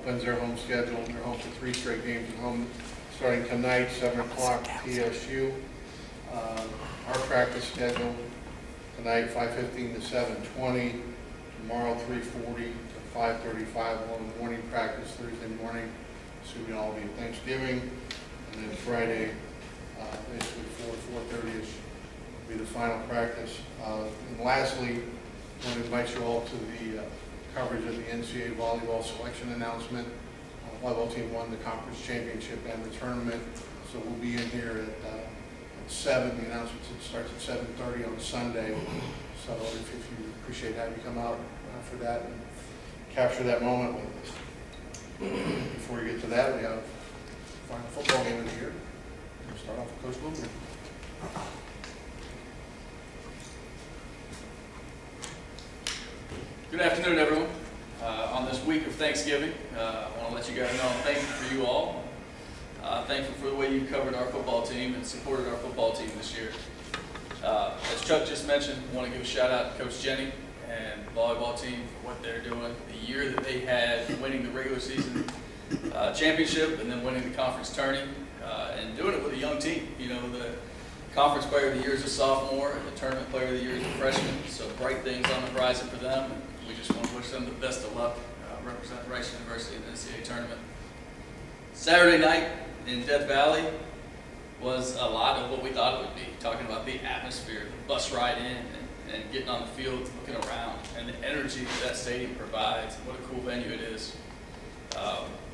opens their home schedule. They're home for 3 straight games at home, starting tonight, 7 o'clock, TSU. Our practice schedule tonight, 5:15 to 7:20. Tomorrow, 3:40 to 5:35. On morning practice Thursday morning, assuming all be Thanksgiving, and then Friday, basically 4:30ish will be the final practice. And lastly, I want to invite you all to the coverage of the NCAA volleyball selection announcement. Volleyball team won the conference championship and the tournament, so we'll be in here at 7. The announcement starts at 7:30 on Sunday. So if you appreciate having you come out for that and capture that moment with us. Before we get to that, we have the final football game of the year. We'll start off with Coach Bloomgren. Good afternoon, everyone. On this week of Thanksgiving, I want to let you guys know I'm thankful for you all. Thankful for the way you covered our football team and supported our football team this year. As Chuck just mentioned, I want to give a shout out to Coach Jenny and the volleyball team for what they're doing. The year that they had winning the regular season championship and then winning the conference tourney and doing it with a young team. You know, the conference player of the year is a sophomore and the tournament player of the year is a freshman. So bright things on the horizon for them. We just want to wish them the best of luck representing Rice University in the NCAA tournament. Saturday night in Death Valley was a lot of what we thought it would be. Talking about the atmosphere, the bus ride in, and getting on the field, looking around, and the energy that stadium provides. What a cool venue it is.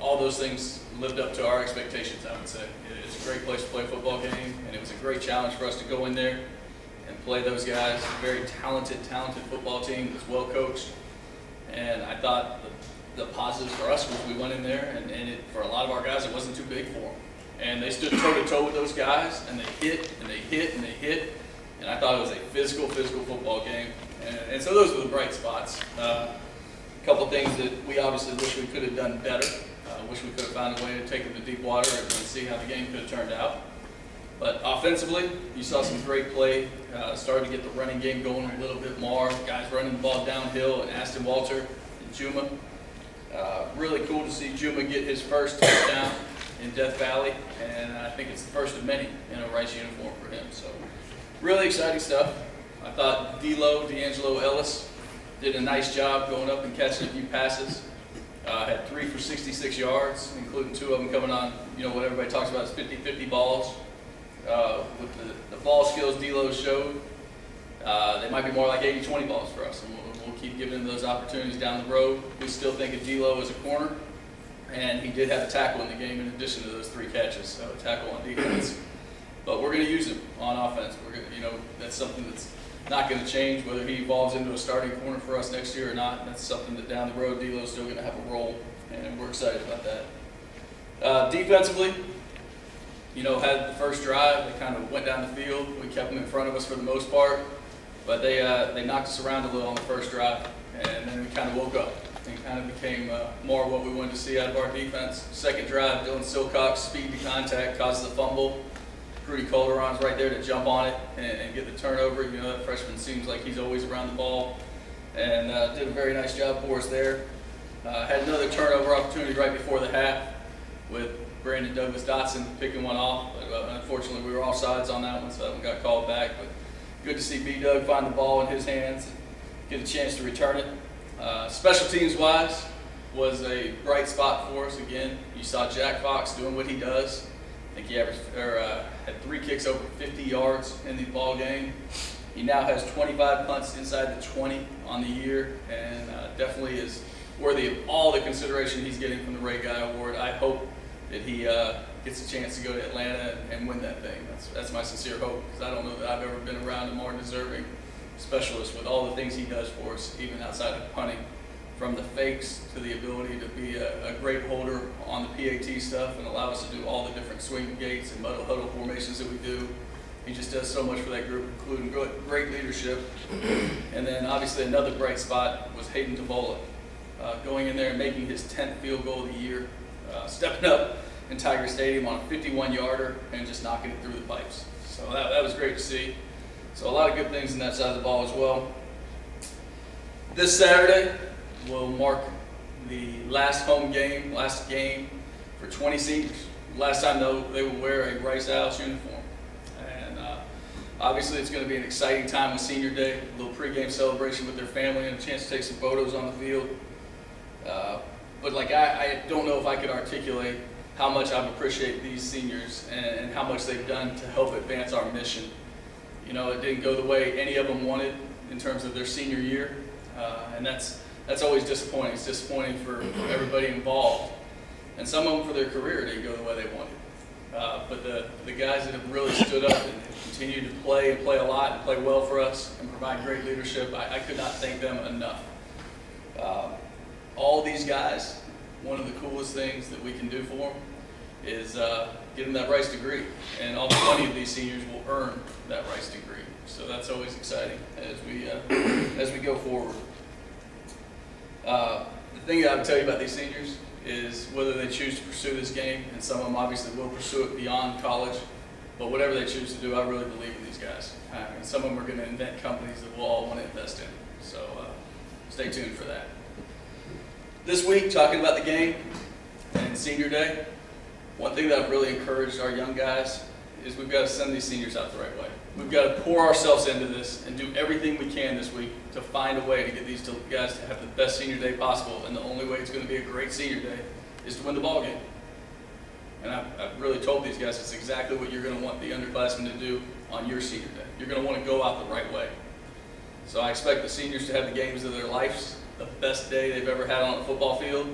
All those things lived up to our expectations, I would say. It's a great place to play a football game, and it was a great challenge for us to go in there and play those guys. A very talented football team that's well coached. And I thought the positives for us was we went in there, and for a lot of our guys, it wasn't too big for them. And they stood toe-to-toe with those guys, and they hit, and they hit, and they hit. And I thought it was a physical football game. And so those were the bright spots. A couple things that we obviously wish we could have done better. Wish we could have found a way to take it to deep water and see how the game could have turned out. But offensively, you saw some great play. Started to get the running game going a little bit more. Guys running the ball downhill, and Aston Walter and Juma. Really cool to see Juma get his first touchdown in Death Valley, and I think it's the first of many in a Rice uniform for him. So really exciting stuff. I thought D'Angelo Ellis did a nice job going up and catching a few passes. Had 3 for 66 yards, including 2 of them coming on, you know, what everybody talks about is 50-50 balls. With the ball skills D'Lo showed, they might be more like 80-20 balls for us, and we'll keep giving them those opportunities down the road. We still think of D'Lo as a corner, and he did have a tackle in the game in addition to those 3 catches, so a tackle on defense. But we're going to use him on offense. We're going to, you know, that's something that's not going to change whether he evolves into a starting corner for us next year or not. That's something that down the road D'Lo's still going to have a role, and we're excited about that. Defensively, you know, had the first drive. They kind of went down the field. We kept them in front of us for the most part, but they knocked us around a little on the first drive, and then we kind of woke up. It kind of became more what we wanted to see out of our defense. Second drive, Dylan Silcox, speed to contact, causes a fumble. Rudy Calderon's right there to jump on it and get the turnover. You know, that freshman seems like he's always around the ball, and did a very nice job for us there. Had another turnover opportunity right before the half with Brandon Douglas Dotson picking one off, but unfortunately we were offsides on that one, so that one got called back. But good to see B-Doug find the ball in his hands and get a chance to return it. Special teams wise was a bright spot for us. Again, you saw Jack Fox doing what he does. I think he had 3 kicks over 50 yards in the ball game. He now has 25 punts inside the 20 on the year, and definitely is worthy of all the consideration he's getting from the Ray Guy Award. I hope that he gets a chance to go to Atlanta and win that thing. That's my sincere hope, because I don't know that I've ever been around a more deserving specialist with all the things he does for us, even outside of punting, from the fakes to the ability to be a great holder on the PAT stuff and allow us to do all the different swing gates and huddle formations that we do. He just does so much for that group, including great leadership. And then obviously another bright spot was Hayden Tabola, going in there and making his 10th field goal of the year, stepping up in Tiger Stadium on a 51-yarder and just knocking it through the pipes. So that was great to see. So a lot of good things in that side of the ball as well. This Saturday will mark the last game for 20 seniors. Last time they will wear a Rice OWLS uniform. And obviously it's going to be an exciting time with senior day, a little pregame celebration with their family and a chance to take some photos on the field. But like I don't know if I could articulate how much I appreciate these seniors and how much they've done to help advance our mission. You know, it didn't go the way any of them wanted in terms of their senior year, and that's always disappointing. It's disappointing for everybody involved, and some of them for their career didn't go the way they wanted. But the guys that have really stood up and continued to play and play a lot and play well for us and provide great leadership, I could not thank them enough. All these guys, one of the coolest things that we can do for them is get them that Rice degree, and all 20 of these seniors will earn that Rice degree. So that's always exciting as we go forward. The thing that I would tell you about these seniors is whether they choose to pursue this game, and some of them obviously will pursue it beyond college, but whatever they choose to do, I really believe in these guys. And some of them are going to invent companies that we'll all want to invest in. So stay tuned for that. This week, talking about the game and senior day, one thing that I've really encouraged our young guys is we've got to send these seniors out the right way. We've got to pour ourselves into this and do everything we can this week to find a way to get these guys to have the best senior day possible. And the only way it's going to be a great senior day is to win the ball game. And I've really told these guys it's exactly what you're going to want the underclassmen to do on your senior day. You're going to want to go out the right way. So I expect the seniors to have the games of their lives, the best day they've ever had on a football field,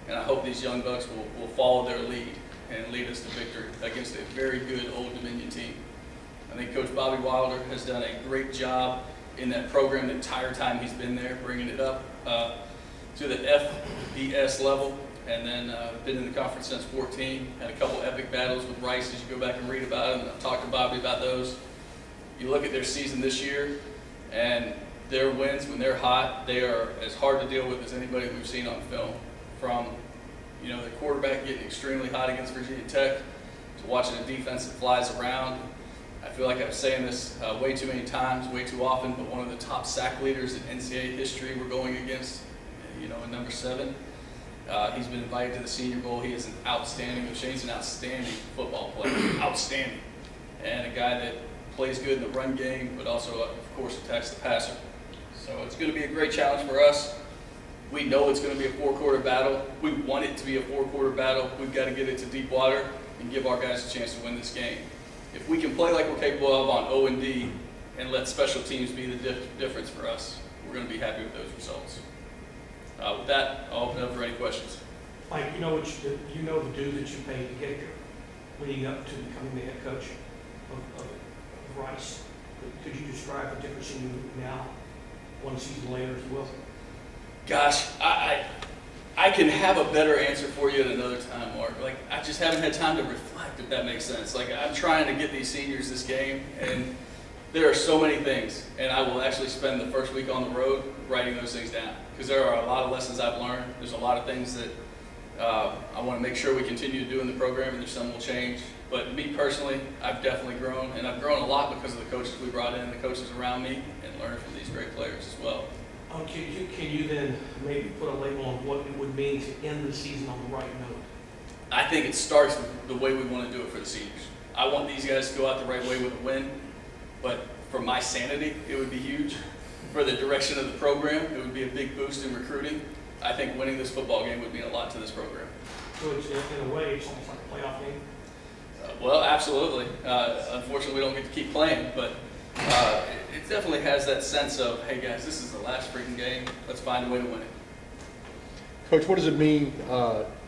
and I hope these young bucks will follow their lead and lead us to victory against a very good Old Dominion team. I think Coach Bobby Wilder has done a great job in that program the entire time he's been there, bringing it up to the FBS level, and then been in the conference since 14, had a couple epic battles with Rice as you go back and read about them, and I've talked to Bobby about those. You look at their season this year, and their wins, when they're hot, they are as hard to deal with as anybody we've seen on film. From, you know, the quarterback getting extremely hot against Virginia Tech to watching a defense that flies around. I feel like I'm saying this way too many times, way too often, but one of the top sack leaders in NCAA history we're going against, you know, in number 7. He's been invited to the Senior Bowl. He is an outstanding football player, outstanding, and a guy that plays good in the run game, but also, of course, attacks the passer. So it's going to be a great challenge for us. We know it's going to be a 4-quarter battle. We want it to be a 4-quarter battle. We've got to get it to deep water and give our guys a chance to win this game. If we can play like we're capable of on O&D and let special teams be the difference for us, we're going to be happy with those results. With that, I'll open up for any questions. Mike, you know the dues that you paid to get here, leading up to becoming the head coach of Rice. Could you describe the difference in you now, one season later as well? Gosh, I can have a better answer for you at another time, Mark. Like, I just haven't had time to reflect, if that makes sense. Like, I'm trying to get these seniors this game, and there are so many things, and I will actually spend the first week on the road writing those things down, because there are a lot of lessons I've learned. There's a lot of things that I want to make sure we continue to do in the program, and there's some will change. But me personally, I've definitely grown, and I've grown a lot because of the coaches we brought in, the coaches around me, and learned from these great players as well. Can you then maybe put a label on what it would mean to end the season on the right note? I think it starts with the way we want to do it for the seniors. I want these guys to go out the right way with a win, but for my sanity, it would be huge. For the direction of the program, it would be a big boost in recruiting. I think winning this football game would mean a lot to this program. So it's, in a way, it's almost like a playoff game? Well, absolutely. Unfortunately, we don't get to keep playing, but it definitely has that sense of, hey guys, this is the last freaking game. Let's find a way to win it. Coach, what does it mean?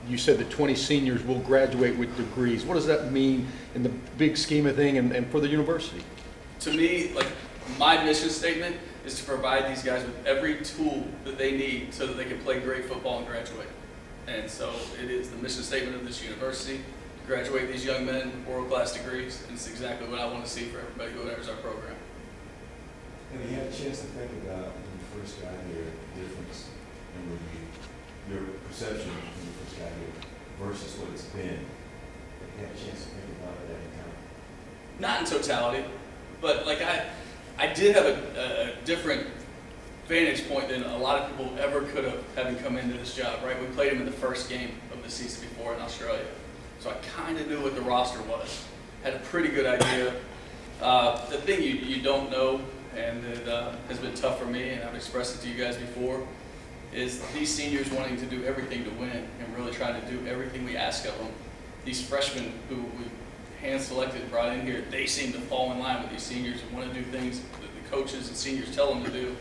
You said that 20 seniors will graduate with degrees. What does that mean in the big scheme of thing and for the university? To me, like, my mission statement is to provide these guys with every tool that they need so that they can play great football and graduate. And so it is the mission statement of this university to graduate these young men with world-class degrees, and it's exactly what I want to see for everybody who enters our program. Have you had a chance to think about when you first got here, the difference in your perception when you first got here versus what it's been? Have you had a chance to think about it at any time? Not in totality, but like I did have a different vantage point than a lot of people ever could have having come into this job, right? We played him in the first game of the season before in Australia. So I kind of knew what the roster was. Had a pretty good idea. The thing you don't know, and that has been tough for me, and I've expressed it to you guys before, is these seniors wanting to do everything to win and really trying to do everything we ask of them. These freshmen who we hand-selected and brought in here, they seem to fall in line with these seniors and want to do things that the coaches and seniors tell them to do.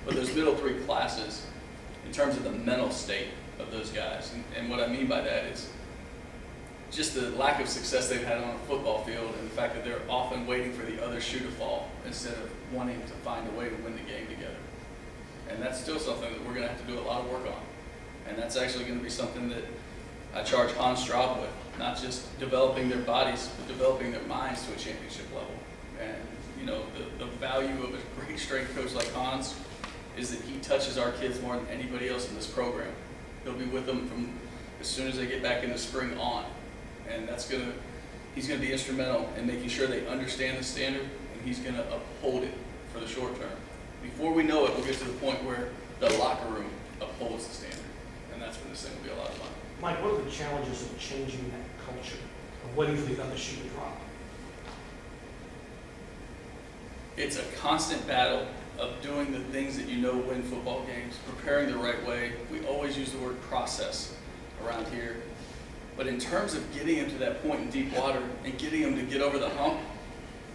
But those middle three classes, in terms of the mental state of those guys, and what I mean by that is just the lack of success they've had on a football field and the fact that they're often waiting for the other shoe to fall instead of wanting to find a way to win the game together. And that's still something that we're going to have to do a lot of work on. And that's actually going to be something that I charge Hans Straub with, not just developing their bodies, but developing their minds to a championship level. And, you know, the value of a great strength coach like Hans is that he touches our kids more than anybody else in this program. He'll be with them from as soon as they get back in the spring on. And he's going to be instrumental in making sure they understand the standard, and he's going to uphold it for the short term. Before we know it, we'll get to the point where the locker room upholds the standard, and that's when this thing will be a lot of fun. Mike, what are the challenges of changing that culture, of waiting for the other shoe to drop? It's a constant battle of doing the things that you know win football games, preparing the right way. We always use the word process around here. But in terms of getting them to that point in deep water and getting them to get over the hump,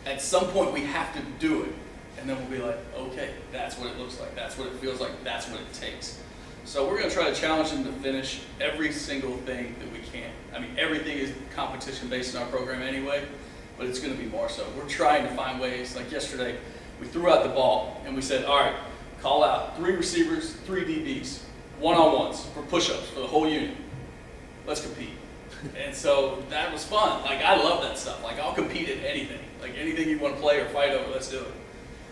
at some point we have to do it. And then we'll be like, okay, that's what it looks like, that's what it feels like, that's what it takes. So we're going to try to challenge them to finish every single thing that we can. I mean, everything is competition based in our program anyway, but it's going to be more so. We're trying to find ways, like yesterday, we threw out the ball and we said, all right, call out 3 receivers, 3 DBs, one-on-ones for push-ups for the whole unit. Let's compete. And so that was fun. Like, I love that stuff. Like, I'll compete at anything. Like, anything you want to play or fight over, let's do it.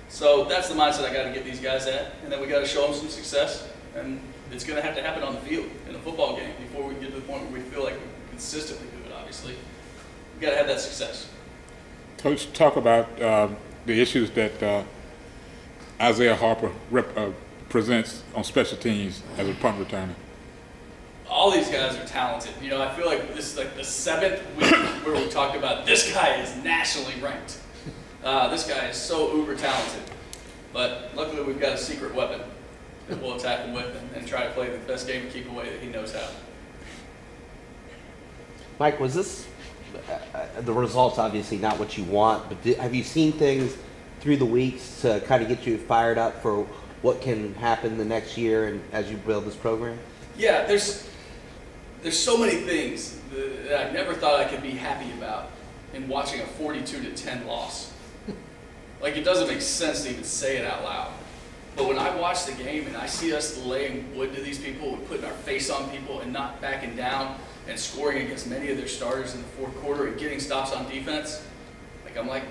So that's the mindset I got to get these guys at. And then we got to show them some success. And it's going to have to happen on the field in a football game before we get to the point where we feel like we consistently do it, obviously. We got to have that success. Coach, talk about the issues that Isaiah Harper presents on special teams as a punt returner. All these guys are talented. You know, I feel like this is like the 7th week where we talked about this guy is nationally ranked. This guy is so uber talented. But luckily we've got a secret weapon that we'll attack him with and try to play the best game to keep away that he knows how. Mike, was this the results? Obviously not what you want, but have you seen things through the weeks to kind of get you fired up for what can happen the next year and as you build this program? Yeah, there's so many things that I never thought I could be happy about in watching a 42-10 loss. Like, it doesn't make sense to even say it out loud. But when I watch the game and I see us laying wood to these people and putting our face on people and not backing down and scoring against many of their starters in the 4th quarter and getting stops on defense, like, I'm like,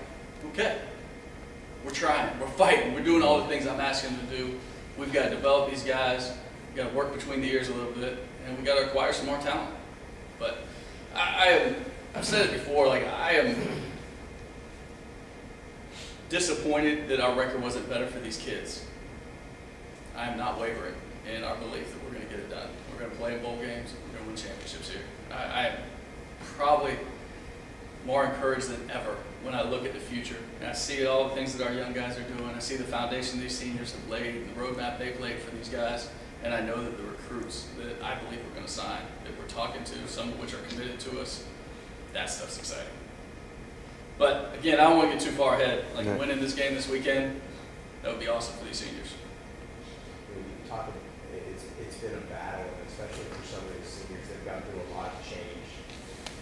okay, we're trying, we're fighting, we're doing all the things I'm asking them to do. We've got to develop these guys. We've got to work between the ears a little bit, and we've got to acquire some more talent. But I've said it before, like, I am disappointed that our record wasn't better for these kids. I am not wavering in our belief that we're going to get it done. We're going to play in bowl games. We're going to win championships here. I am probably more encouraged than ever when I look at the future. And I see all the things that our young guys are doing. I see the foundation these seniors have laid and the roadmap they've laid for these guys. And I know that the recruits that I believe we're going to sign, that we're talking to, some of which are committed to us, that stuff's exciting. But again, I don't want to get too far ahead. Like, winning this game this weekend, that would be awesome for these seniors. It's been a battle, especially for some of these seniors. They've gone through a lot of change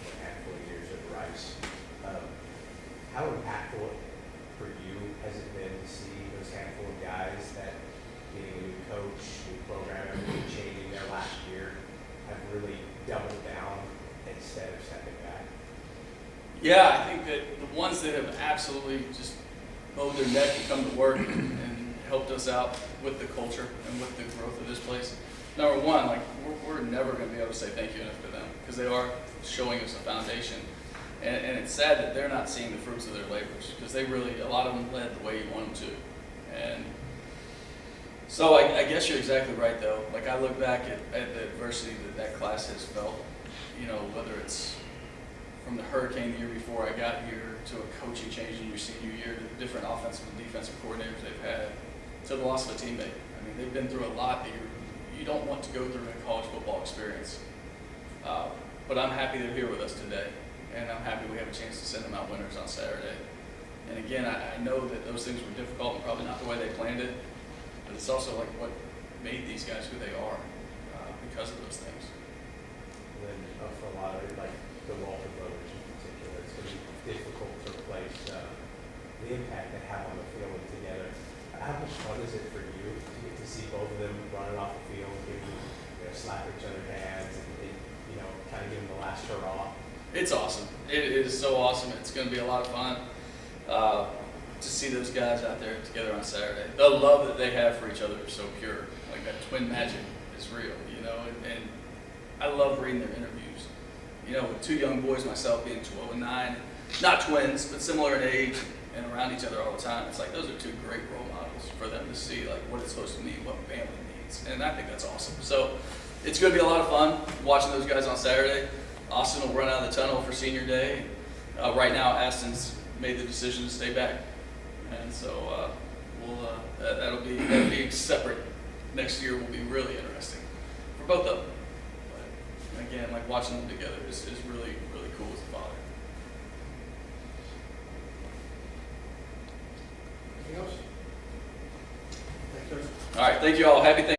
in a handful of years at Rice. How impactful for you has it been to see those handful of guys that, getting a new coach, new program, everything changing their last year, have really doubled down instead of stepping back? Yeah, I think that the ones that have absolutely just bowed their neck and come to work and helped us out with the culture and with the growth of this place. Number one, like, we're never going to be able to say thank you enough to them because they are showing us a foundation. And it's sad that they're not seeing the fruits of their labors because they really, a lot of them led the way you want them to. And So I guess you're exactly right, though. Like, I look back at the adversity that class has felt, you know, whether it's from the hurricane the year before I got here, to a coaching change in your senior year, to the different offensive and defensive coordinators they've had, to the loss of a teammate. I mean, they've been through a lot that you don't want to go through in a college football experience. But I'm happy they're here with us today, and I'm happy we have a chance to send them out winners on Saturday. And again, I know that those things were difficult and probably not the way they planned it, but it's also like what made these guys who they are because of those things. And then for a lot of, like, the Walter brothers in particular, it's going to be difficult to replace the impact they have on the field and together. How much fun is it for you to get to see both of them running off the field, giving, you know, slap each other's hands, and you know, kind of giving the last hurrah? It's awesome. It is so awesome. It's going to be a lot of fun to see those guys out there together on Saturday. The love that they have for each other is so pure. Like, that twin magic is real, you know, and I love reading their interviews. You know, with two young boys, myself being 12 and 9, not twins, but similar in age and around each other all the time. It's like those are two great role models for them to see, like, what it's supposed to mean, what family needs. And I think that's awesome. So it's going to be a lot of fun watching those guys on Saturday. Austin will run out of the tunnel for senior day. Right now, Aston's made the decision to stay back. And so that'll be separate. Next year will be really interesting for both of them. But again, like, watching them together is really, really cool as a father. Anything else? Thanks, sir. All right, thank you all. Happy Thanksgiving.